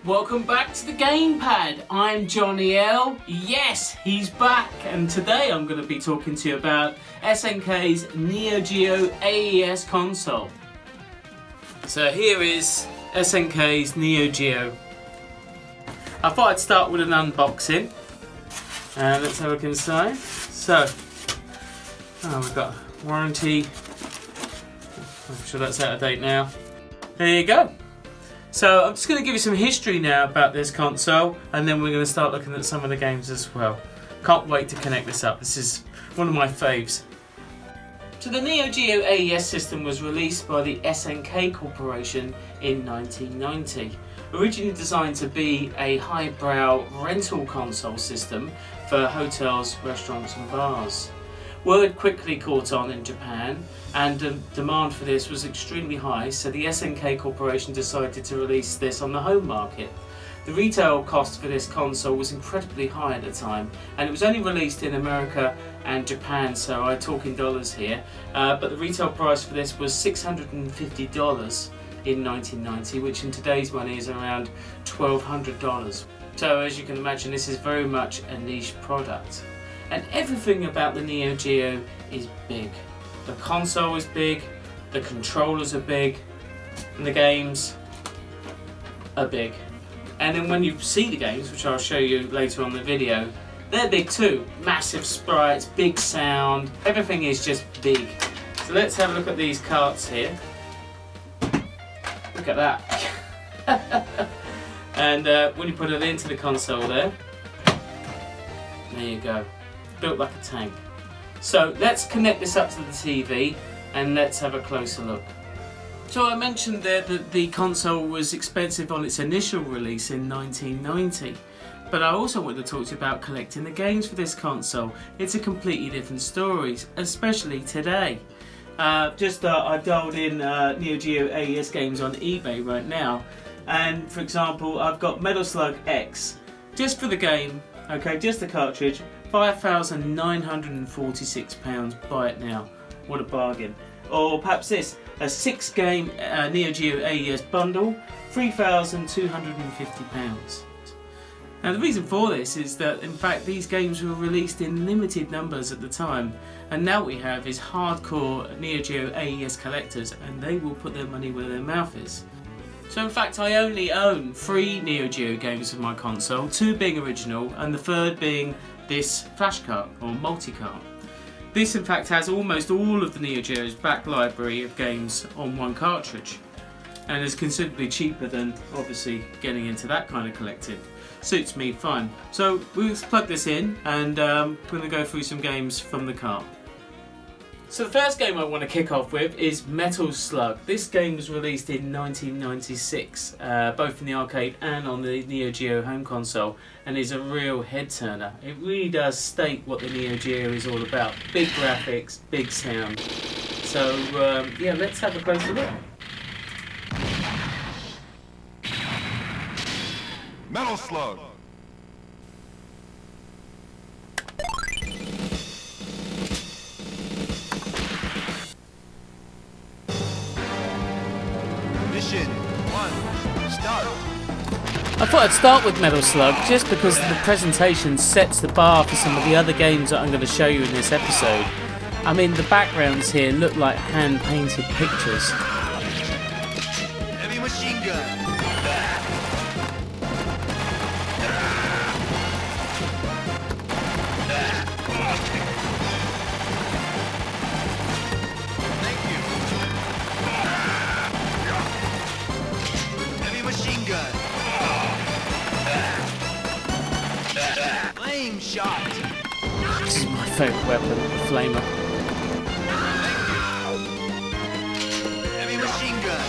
Welcome back to the Gamepad. I'm Johnny L. Yes, he's back, and today I'm going to be talking to you about SNK's Neo Geo AES console. So here is SNK's Neo Geo. I thought I'd start with an unboxing. Let's have a look inside. So, we've got warranty. I'm sure that's out of date now. There you go. So I'm just going to give you some history now about this console, and then we're going to start looking at some of the games as well. Can't wait to connect this up. This is one of my faves. So the Neo Geo AES system was released by the SNK Corporation in 1990. Originally designed to be a highbrow rental console system for hotels, restaurants and bars. Word quickly caught on in Japan, and demand for this was extremely high, so the SNK Corporation decided to release this on the home market. The retail cost for this console was incredibly high at the time, and it was only released in America and Japan, so I talk in dollars here, but the retail price for this was $650 in 1990, which in today's money is around $1,200. So as you can imagine, this is very much a niche product. And everything about the Neo Geo is big. The console is big, the controllers are big, and the games are big. And then when you see the games, which I'll show you later on in the video, they're big too. Massive sprites, big sound, everything is just big. So let's have a look at these carts here. Look at that. And when you put it into the console there you go. Built like a tank. So let's connect this up to the TV and let's have a closer look. So I mentioned there that the console was expensive on its initial release in 1990, but I also want to talk to you about collecting the games for this console. It's a completely different story, especially today. I dialed in Neo Geo AES games on eBay right now, and for example I've got Metal Slug X, just for the game, okay, just the cartridge, £5,946, buy it now, what a bargain. Or perhaps this, a 6-game Neo Geo AES bundle, £3,250. Now the reason for this is that in fact these games were released in limited numbers at the time, and now what we have is hardcore Neo Geo AES collectors, and they will put their money where their mouth is. So in fact I only own 3 Neo Geo games for my console, 2 being original and the 3rd being this flash cart or multi-cart. This in fact has almost all of the Neo Geo's back library of games on one cartridge, and is considerably cheaper than obviously getting into that kind of collecting. Suits me fine. So we'll plug this in and we're going to go through some games from the cart. So the first game I want to kick off with is Metal Slug. This game was released in 1996, both in the arcade and on the Neo Geo home console, and is a real head turner. It really does state what the Neo Geo is all about. Big graphics, big sound. So yeah, let's have a closer look. Metal Slug. Mission 1, start. I thought I'd start with Metal Slug just because the presentation sets the bar for some of the other games that I'm going to show you in this episode. I mean, the backgrounds here look like hand-painted pictures. Heavy machine gun. Thank you. Heavy machine gun. Flame shot. This is my favourite weapon, the flamer. Heavy machine gun.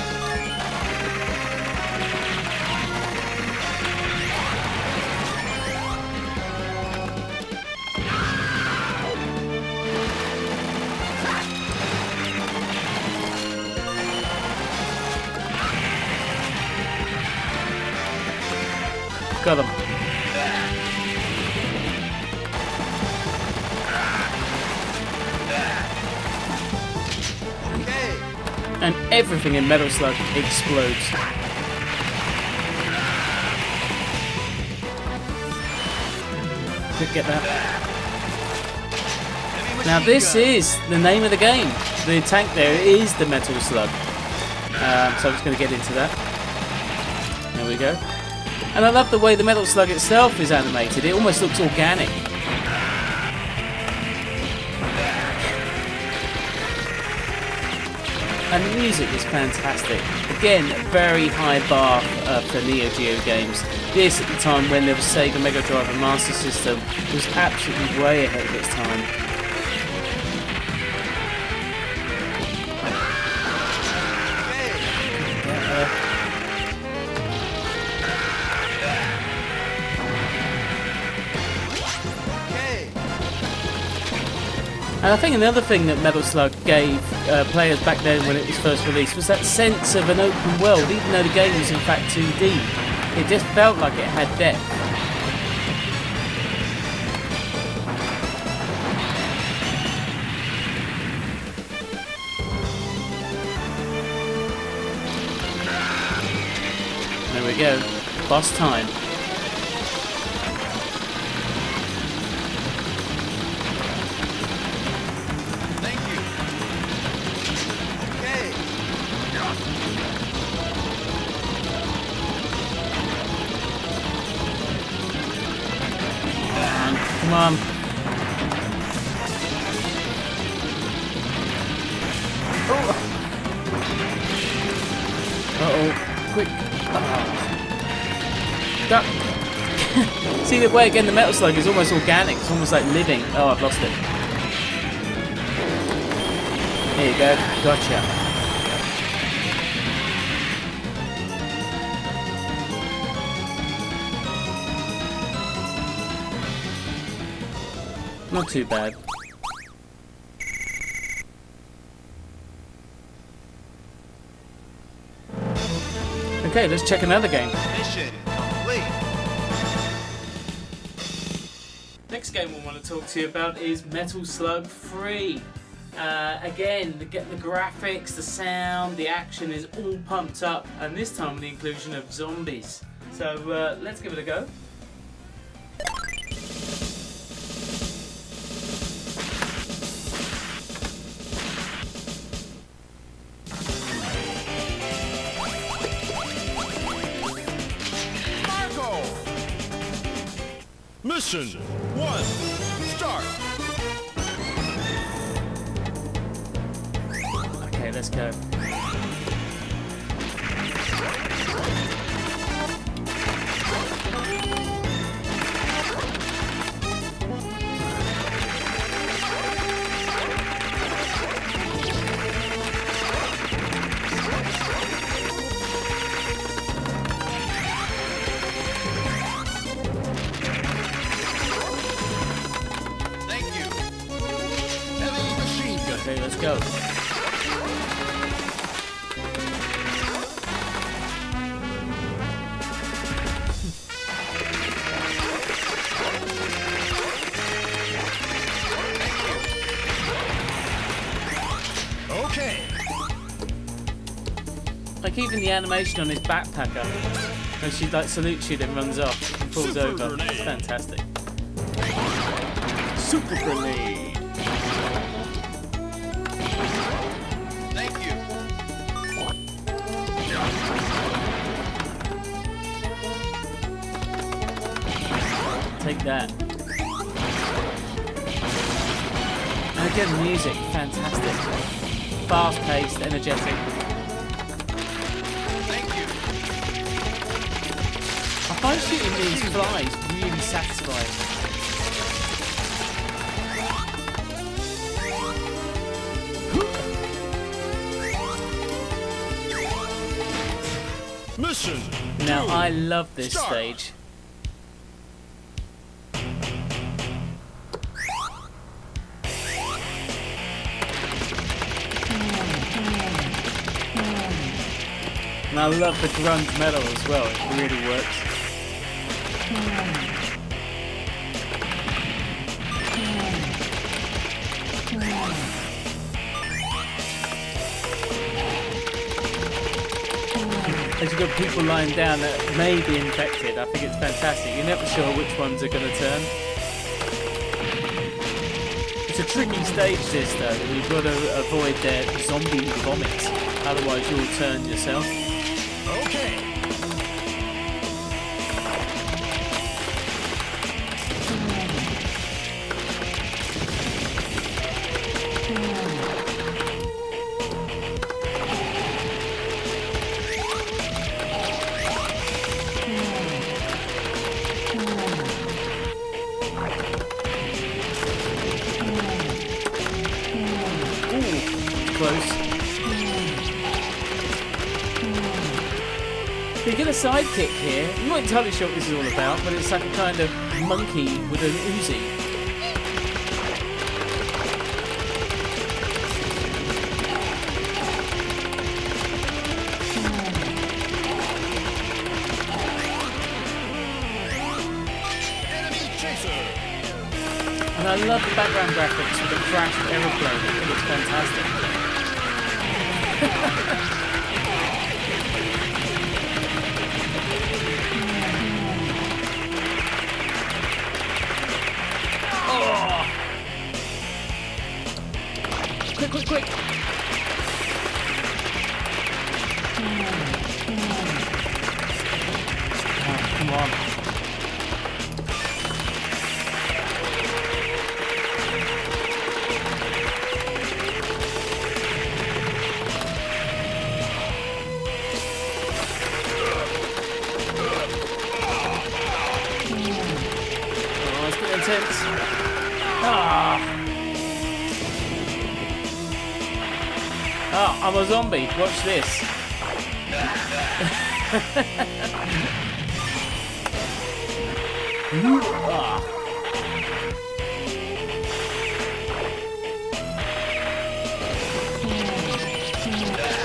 Got him. And everything in Metal Slug explodes. quick get that. Heavy Now machine this gun. is the name of the game. The tank there is the Metal Slug. So I'm just going to get into that. There we go. And I love the way the Metal Slug itself is animated. It almost looks organic. And the music is fantastic. Again, very high bar for Neo Geo games. This, at the time when there was Sega Mega Drive and Master System, was absolutely way ahead of its time. And I think another thing that Metal Slug gave players back then when it was first released was that sense of an open world, even though the game was in fact 2D. It just felt like it had depth. There we go, boss time. Come on. Uh-oh. Quick. Duck. See the way again the Metal Slug is almost organic. It's almost like living. Oh, I've lost it. Here you go. Gotcha. Not too bad. Okay, let's check another game. Mission complete. Next game we want to talk to you about is Metal Slug 3. Again, the graphics, the sound, the action is all pumped up, and this time with the inclusion of zombies. So let's give it a go. Mission 1, start! Okay, let's go. Okay, let's go. Okay. Like even the animation on his backpacker, when she like salutes you then runs off and falls Super over. grenade. It's fantastic. Super grenade. Thank you. Take that. And again, the music, fantastic. Fast-paced, energetic. Thank you. I find shooting these flies really satisfying. Mission. Now, 2, I love this start. stage. And I love the grunge metal as well, it really works. As you've got people lying down that may be infected, I think it's fantastic. You're never sure which ones are going to turn. a tricky stage this though. You've got to avoid their zombie vomits, otherwise you'll turn yourself. Okay. Close. You get a sidekick here. I'm not entirely sure what this is all about, but it's like a kind of monkey with an Uzi. Enemy chaser. And I love the background graphics with the crashed aeroplane. It looks fantastic. Oh! Quick, quick, quick! Oh, come on. Intense. Ah. Oh, I'm a zombie. Watch this. Ah.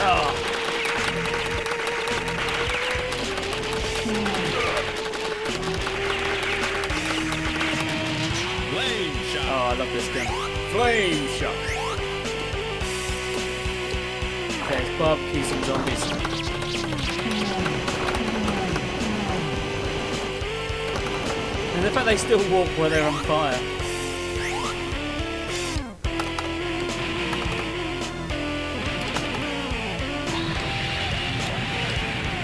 Oh. Oh, I love this gun. Flame shot. Okay, let's barbecue some zombies. And the fact they still walk while they're on fire.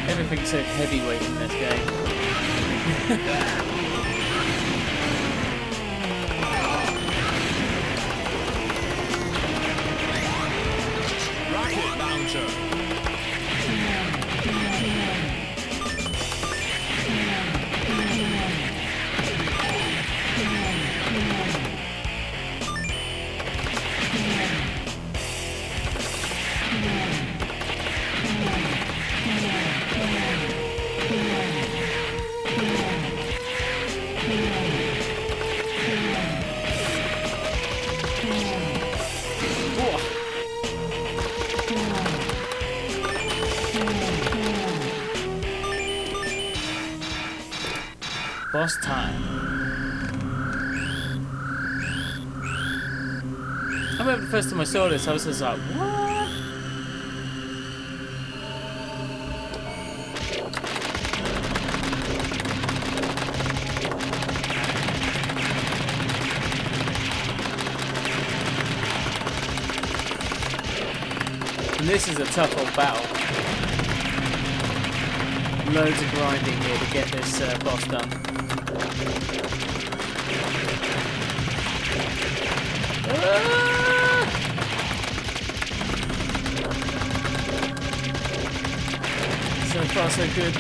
Everything's so heavyweight in this game. Rocket launcher. Boss time. I remember the first time I saw this, I was just like, what? And this is a tough old battle. Loads of grinding here to get this boss done. So far so good.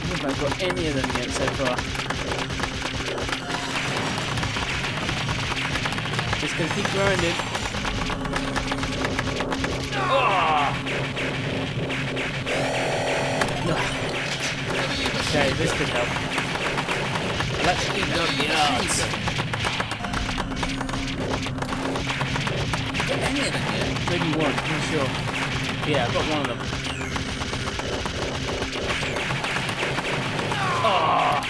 I haven't got any of them yet so far. Just gonna keep grinding. Okay, this could help. Let's eat up the odds. Got any of them yet? Maybe one, I'm not sure. Yeah, I've got one of them. Oh.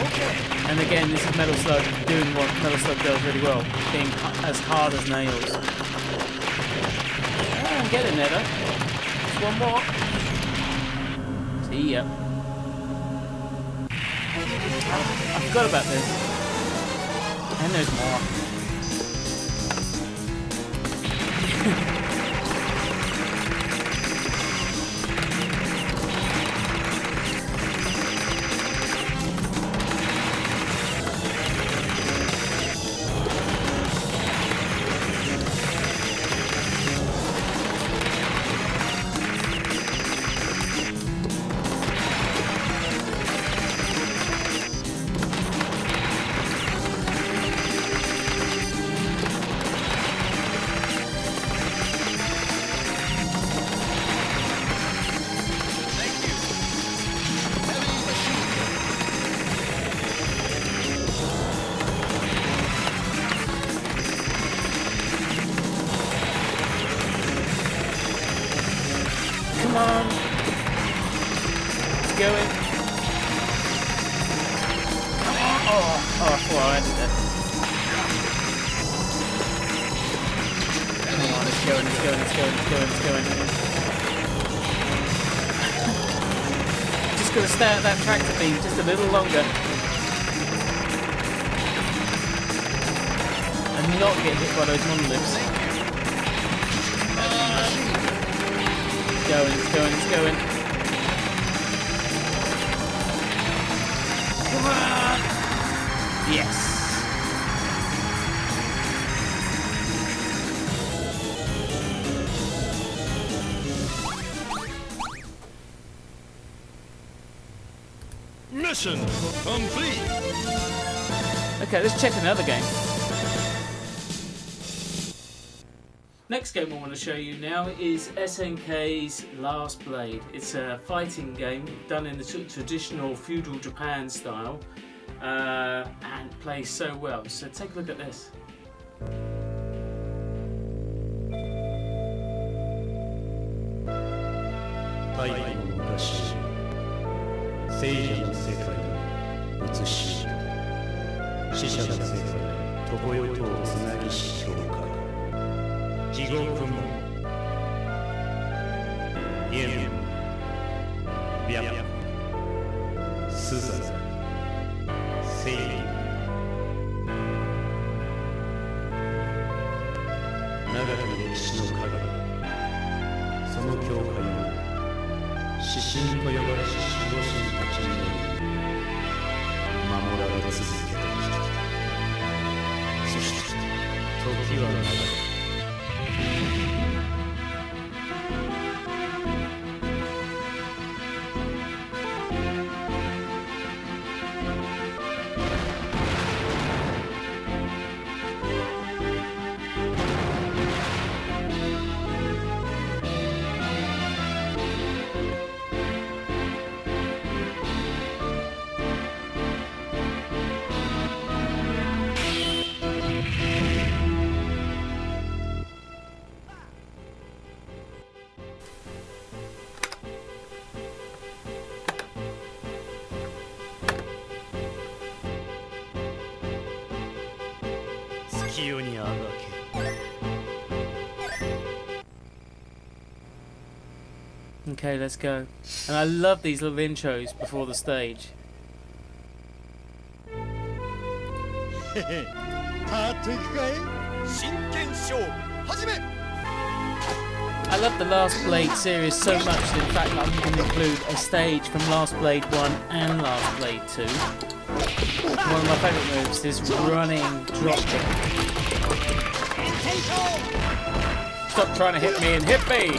Okay. And again, this is Metal Slug doing what Metal Slug does really well, being as hard as nails. getting there though. Just one more. See ya. Oh, I forgot about this. And there's more. Come on. It's going. Well, I ended that. Come on, it's going. Just gotta stay at that tractor beam just a little longer. And not get hit by those monoliths. It's going. Come on! Yes! Mission complete. Okay, let's check another game. Next game I want to show you now is SNK's Last Blade. It's a fighting game done in the traditional feudal Japan style and plays so well. So take a look at this. 太古の昔、聖者の世界に移し、死者の世界常世とをつなぎし境界、地獄門、炎、白、死罪、正義、長き歴史の影、その境界を指針と呼ばれし守護神たちに守られ続けてきた。そして時は流れ、月夜にあがけ。Okay, let's go. And I love these little intros before the stage. パート行くかい？真剣勝負始め。 I love the Last Blade series so much that in fact I'm going to include a stage from Last Blade 1 and Last Blade 2. One of my favourite moves is running drop kick. Stop trying to hit me and hit me!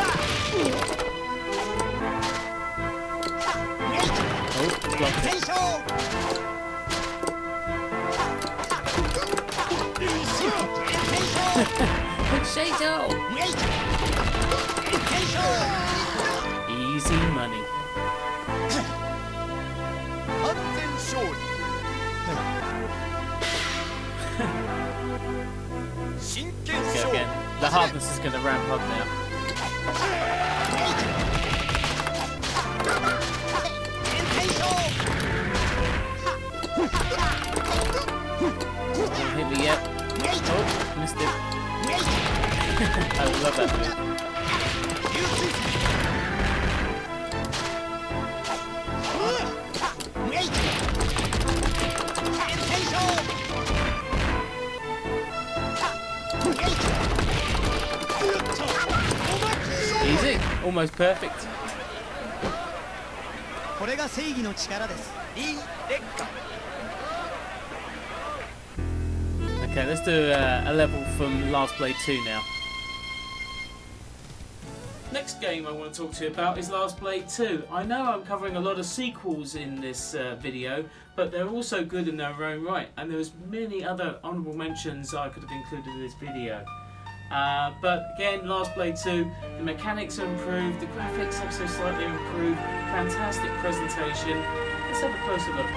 Oh, blocked it. Potato! Easy money. Let's go again. The hardness is going to ramp up now. Don't hit me yet. Oh, missed it. I love that move. Easy, almost perfect. これが正義の力です。いい劣化。 Okay, let's do a level from Last Blade 2 now. Next game I want to talk to you about is Last Blade 2. I know I'm covering a lot of sequels in this video, but they're also good in their own right, and there's many other honourable mentions I could have included in this video. But again, Last Blade 2, the mechanics are improved, the graphics have so slightly improved, fantastic presentation. Let's have a closer look.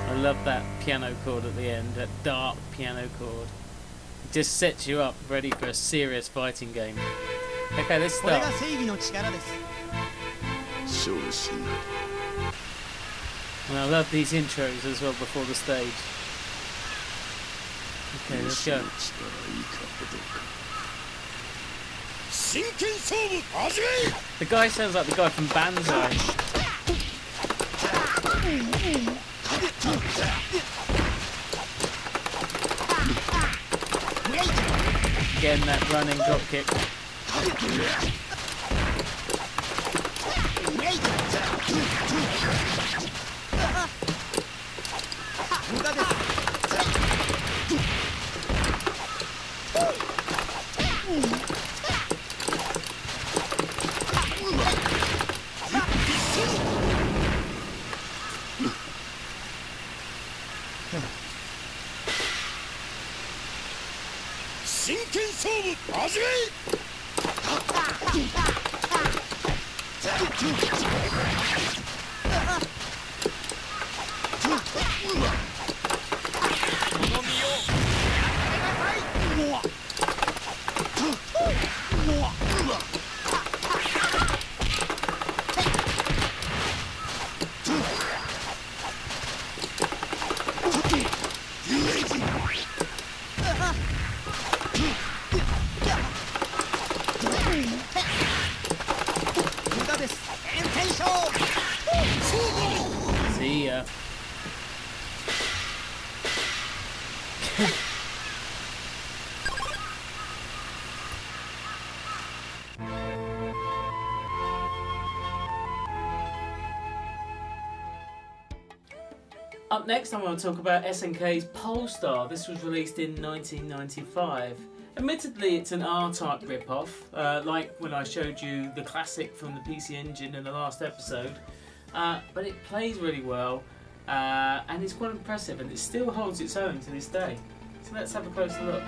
I love that piano chord at the end, that dark piano chord. It just sets you up ready for a serious fighting game. Okay, let's これ start. が正義の力です。 And I love these intros as well before the stage. Okay, let's go. 真剣勝負始め。 The guy sounds like the guy from Banzai. Again, that running drop kick. See ya. Up next, I want to talk about SNK's Polestar. This was released in 1995. Admittedly, it's an R-Type rip-off, like when I showed you the classic from the PC Engine in the last episode. But it plays really well, and it's quite impressive, and it still holds its own to this day. So let's have a closer look.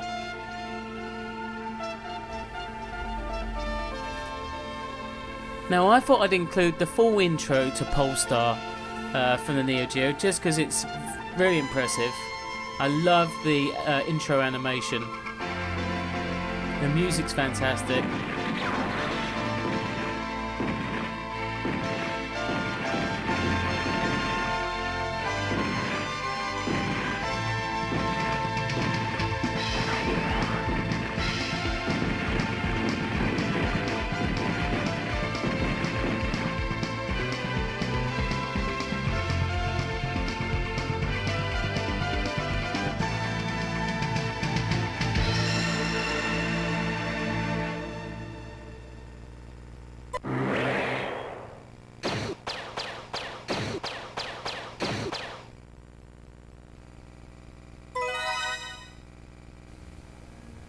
Now, I thought I'd include the full intro to Polestar from the Neo Geo, just because it's really impressive. I love the intro animation. The music's fantastic.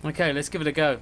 Okay, let's give it a go.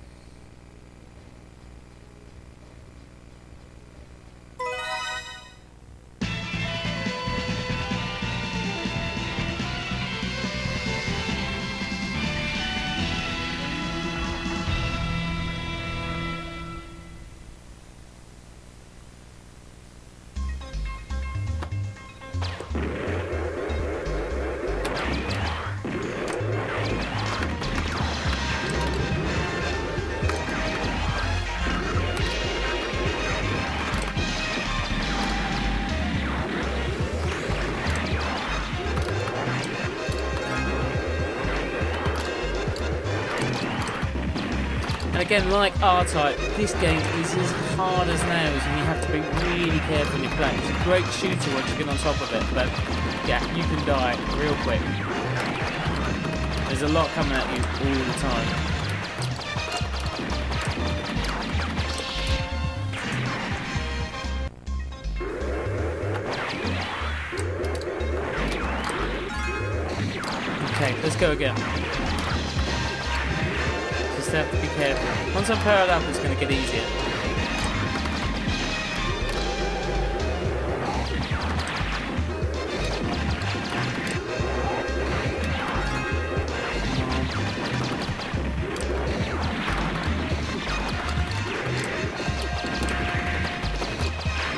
And again, like R-Type, this game is as hard as nails and you have to be really careful when you're playing. It's a great shooter once you get on top of it, but yeah, you can die real quick. There's a lot coming at you all the time. Okay, let's go again. Just have to be careful. Once I'm powered up, it's going to get easier.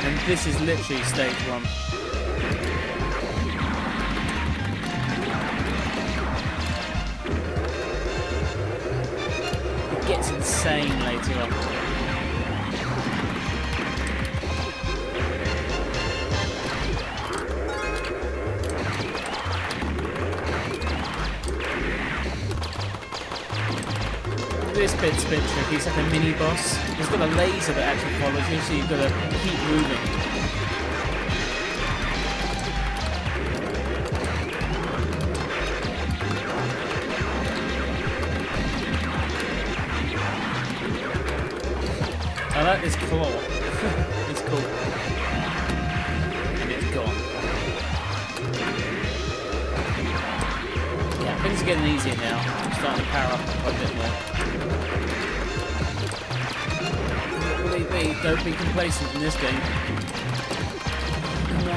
And this is literally stage 1. Gets insane later on. This bit's a bit tricky, it's like a mini boss. It's got a laser that actually follows you, so you've got to keep moving. I like this claw. It's cool. And it's gone. Yeah, things are getting easier now. I'm starting to power up quite a bit more. Believe me, don't be complacent in this game. Come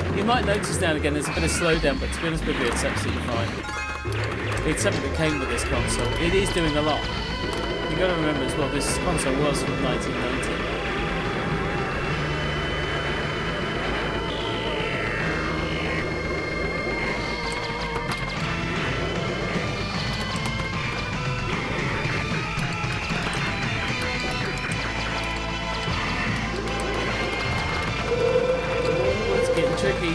on. You might notice now and again there's a bit of slowdown, but to be honest with you, it's absolutely fine. It's something that came with this console. It is doing a lot. You've got to remember as well, this console was from 1990. Oh, it's getting tricky.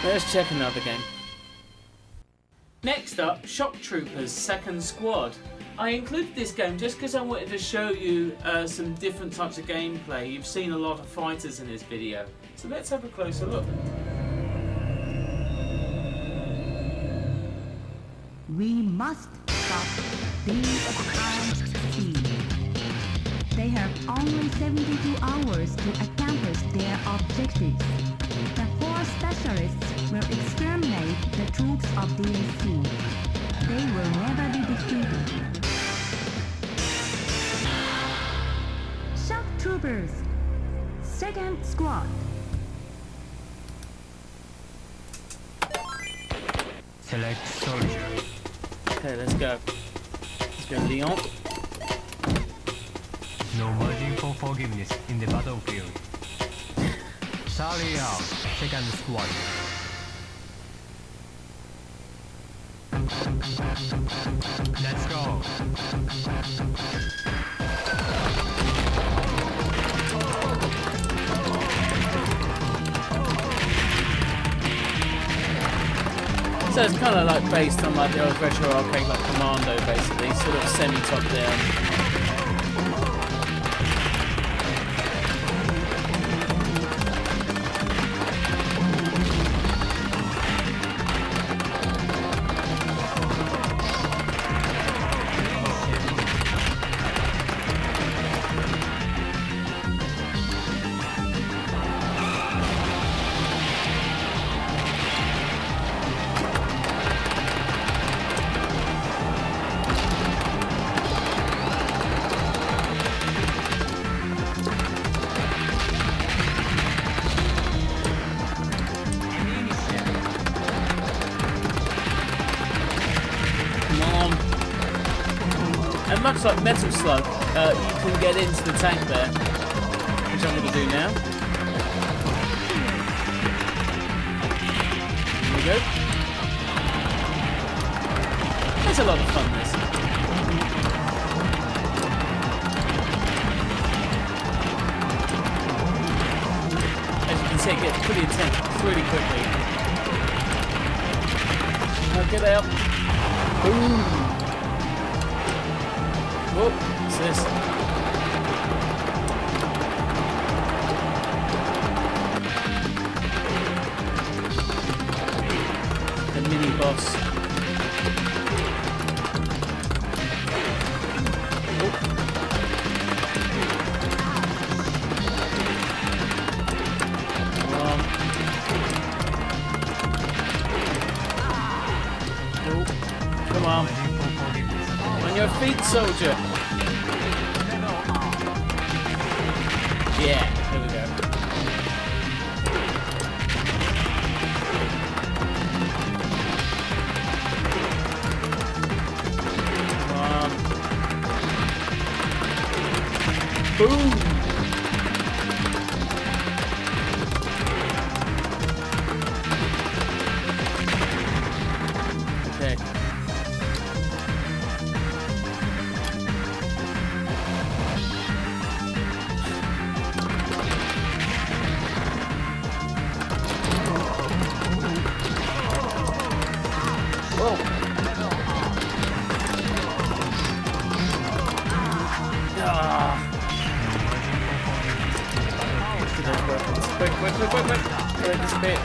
Let's check another game. Next up, Shock Troopers Second Squad. I included this game just because I wanted to show you some different types of gameplay. You've seen a lot of fighters in this video, so let's have a closer look. We must stop these armed team. They have only 72 hours to accomplish their objectives. The 4 specialists will exterminate the troops of DAC. They will never be defeated. Shock Troopers, Second Squad. Select soldier. Okay, let's go. Let's go, Leon. No margin for forgiveness in the battlefield. Charlie out, second squad. Let's go. So it's kind of like based on like the old retro arcade like Commando basically, sort of semi-top down. much like Metal Slug, you can get into the tank there, which I'm going to do now. There we go. It's a lot of fun, this. As you can see, it gets pretty intense really quickly. Now get out. Boom. Whoop. What's this? The mini boss. Come on. On your feet, soldier. Yeah, there we go. Come on. Boom. Okay. Quick. Break this bit.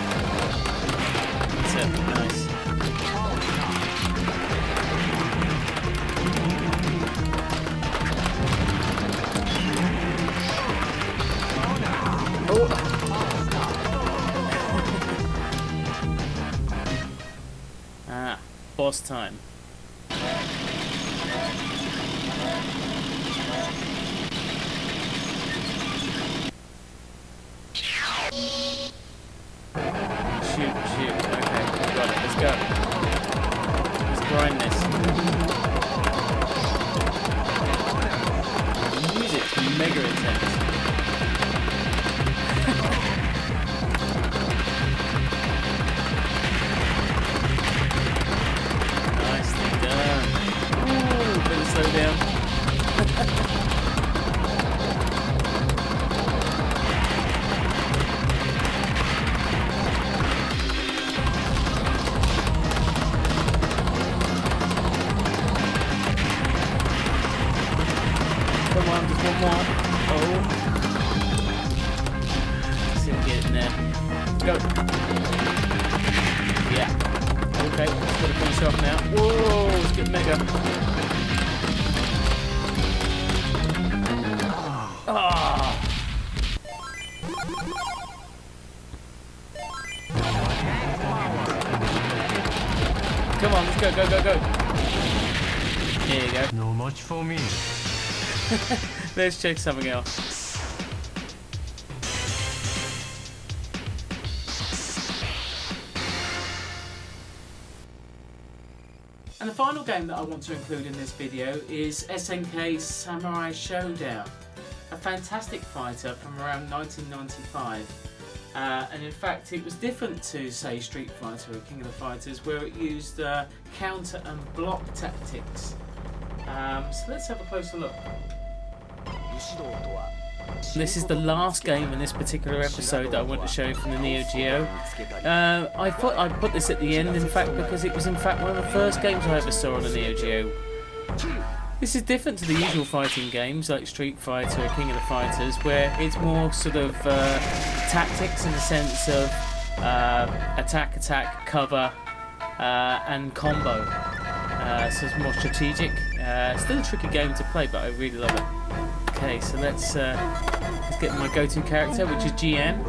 That's it. Nice. Oh. Ah, boss time. Shoot. Okay, got it. Let's go. Let's grind this. The music's mega intense. Nicely done. Ooh, better slow down. Come on, just one more. Oh. Let's see if we get it in there. Go. Yeah. Okay, let's get a finish off now. Whoa, let's get mega. Ah. Come on, let's go. There you go. No much for me. Let's check something else. And the final game that I want to include in this video is SNK Samurai Shodown, a fantastic fighter from around 1995. And in fact it was different to, say, Street Fighter or King of the Fighters, where it used counter and block tactics. So let's have a closer look. This is the last game in this particular episode that I want to show you from the Neo Geo. I thought I'd put this at the end, in fact, because it was in fact one of the first games I ever saw on the Neo Geo. This is different to the usual fighting games like Street Fighter or King of the Fighters, where it's more sort of tactics in the sense of attack, cover, and combo. So it's more strategic. Still a tricky game to play, but I really love it. Okay, so let's get my go-to character, which is GM.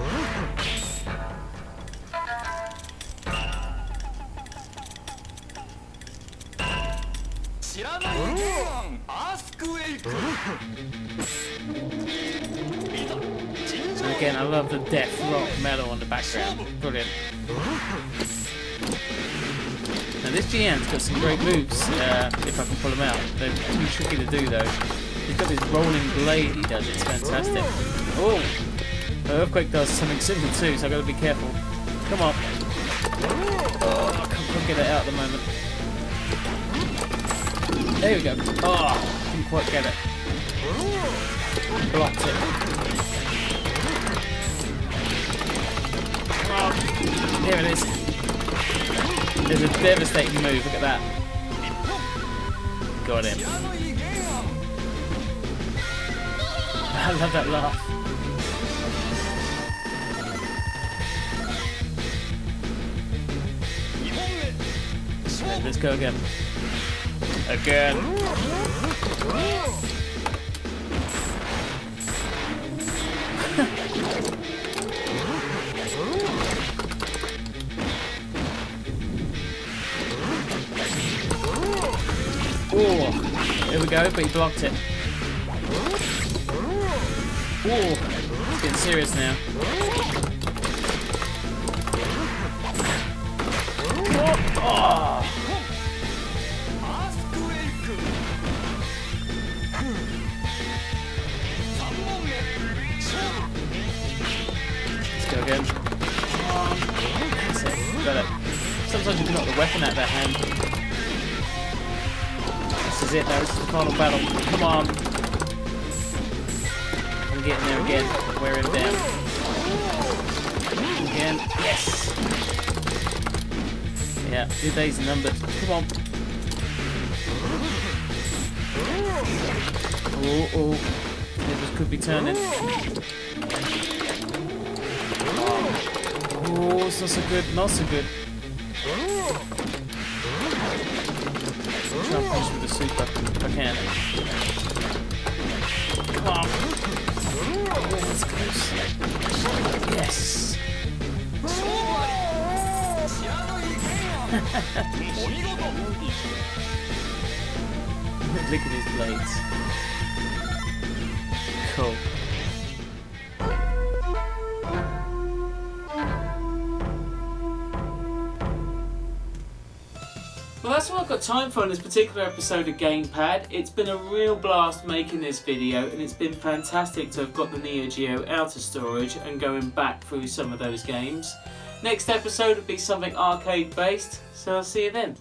And again, I love the death rock metal on the background. Brilliant. And this GM's got some great moves, if I can pull them out. They're too tricky to do though. He's got this rolling blade he does, it's fantastic. Oh! Earthquake does something similar too, so I've got to be careful. Come on. Oh, I can't get it out at the moment. There we go. Oh, didn't quite get it. Blocked it. Oh, there it is. There's a devastating move, look at that. Got him. I love that laugh. Let's go again. Again. Oh, here we go, but he blocked it. Oh, it's getting serious now. Oh. Let's go again. That's it, got it. Sometimes you can knock the weapon out of their hand. This is it now, this is the final battle. Come on. I'm getting there again. Wear him down. Again. Yes! Yeah, your days are numbered. Come on. Oh, this could be turning. Oh, it's not so good, not so good. Try and punch with the super if I can. Come on. Oh, that's close. Yes. Look at his blades. Cool. Well, that's all I've got time for in this particular episode of Gamepad. It's been a real blast making this video, and it's been fantastic to have got the Neo Geo out of storage and going back through some of those games. Next episode will be something arcade based, so I'll see you then.